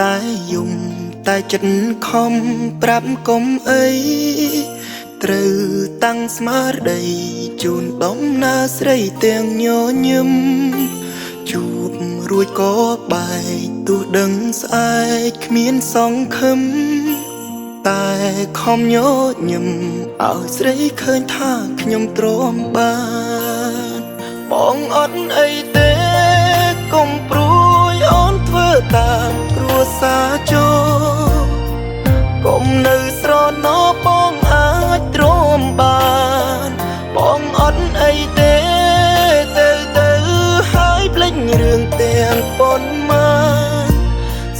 តែយំតែចិត្តខំប្រាប់កុំអីត្រូវតាំងស្មារតីជូនដំណើរស្រីទាំងញញឹមជួបរួចក៏បែកទោះដឹងស្អែកគ្មានសង្ឃឹមតែខំញញឹមឲ្យស្រីឃើញថាខ្ញុំទ្រាំបានបងអត់អីទេកុំព្រួយអូនធ្វើតាមគ្រួសារចូលកុំនៅស្រណោបងអាចទ្រាំបានបងអត់អីទេទៅហើយភ្លេចរឿងទាំងប៉ុន្មាន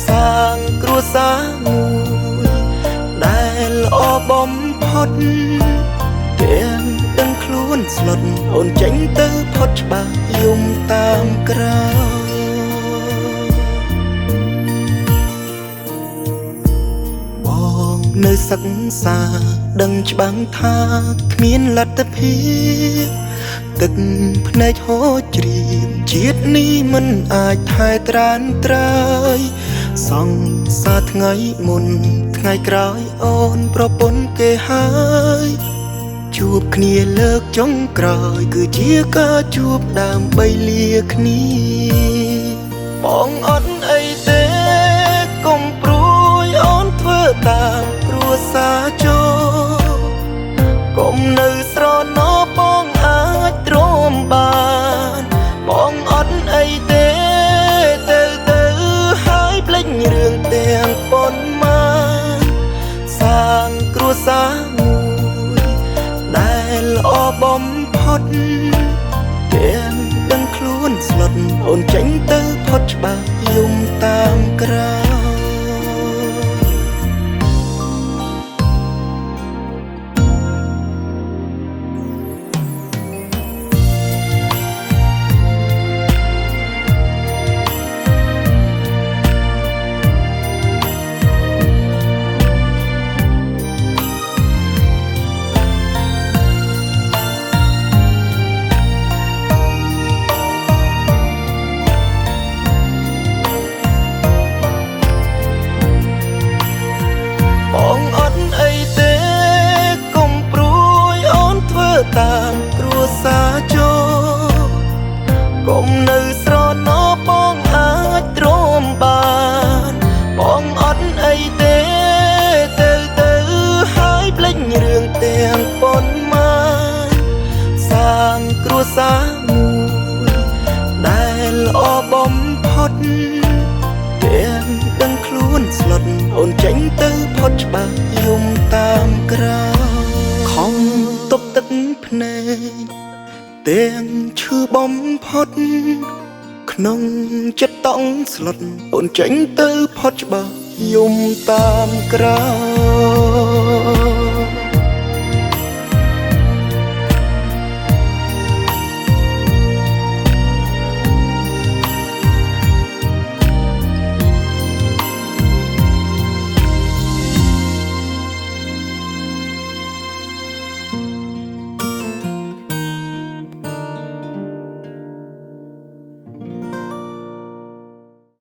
សាងគ្រួសារមួយដែលល្អបំផុតទាំងដឹងខ្លួនស្លុតអូនចេញទៅផុតច្បាស់យំតាមក្រៅបងនៅសិក្សាដឹងច្បាស់ថាគ្មានលទ្ធភាពទឹកភ្នែកហូរជ្រាបជាតិនេះមិនអាចថែត្រានត្រើយសង្សារថ្ងៃមុនថ្ងៃក្រោយអូនប្រពន្ធគេហើយជួបគ្នាលើកចុងក្រោយគឺជាការជួបដើម្បីលាគ្នាបងអត់អីទេកុំព្រួយអូនធ្វើតាមគ្រួសារចូលកុំនៅស្រណោបងអាចទ្រាំបានបងអត់អីទេទៅហើយភ្លេចរឿងទាំងប៉ុន្មានសាងគ្រួសារមួយដែលល្អបំផុតទាំងដឹងខ្លួនស្លុតអូនចេញទៅផុតច្បាស់យំតាមក្រៅតាមគ្រួសារចូលកុំនៅស្រណោបងអាចទ្រាំបានបងអត់អីទេទៅហើយភ្លេចរឿងទាំងប៉ុន្មានសាងគ្រួសារមួយដែលល្អបំផុតទាំងដឹងខ្លួនស្លុតអូនចេញទៅផុតច្បាស់យំតាមក្រៅខំទប់ទឹកភ្នែកទាំងឈឺបំផុតក្នុងចិត្តតង់ស្លុតអូនចេញទៅផុតច្បាស់យំតាមក្រៅ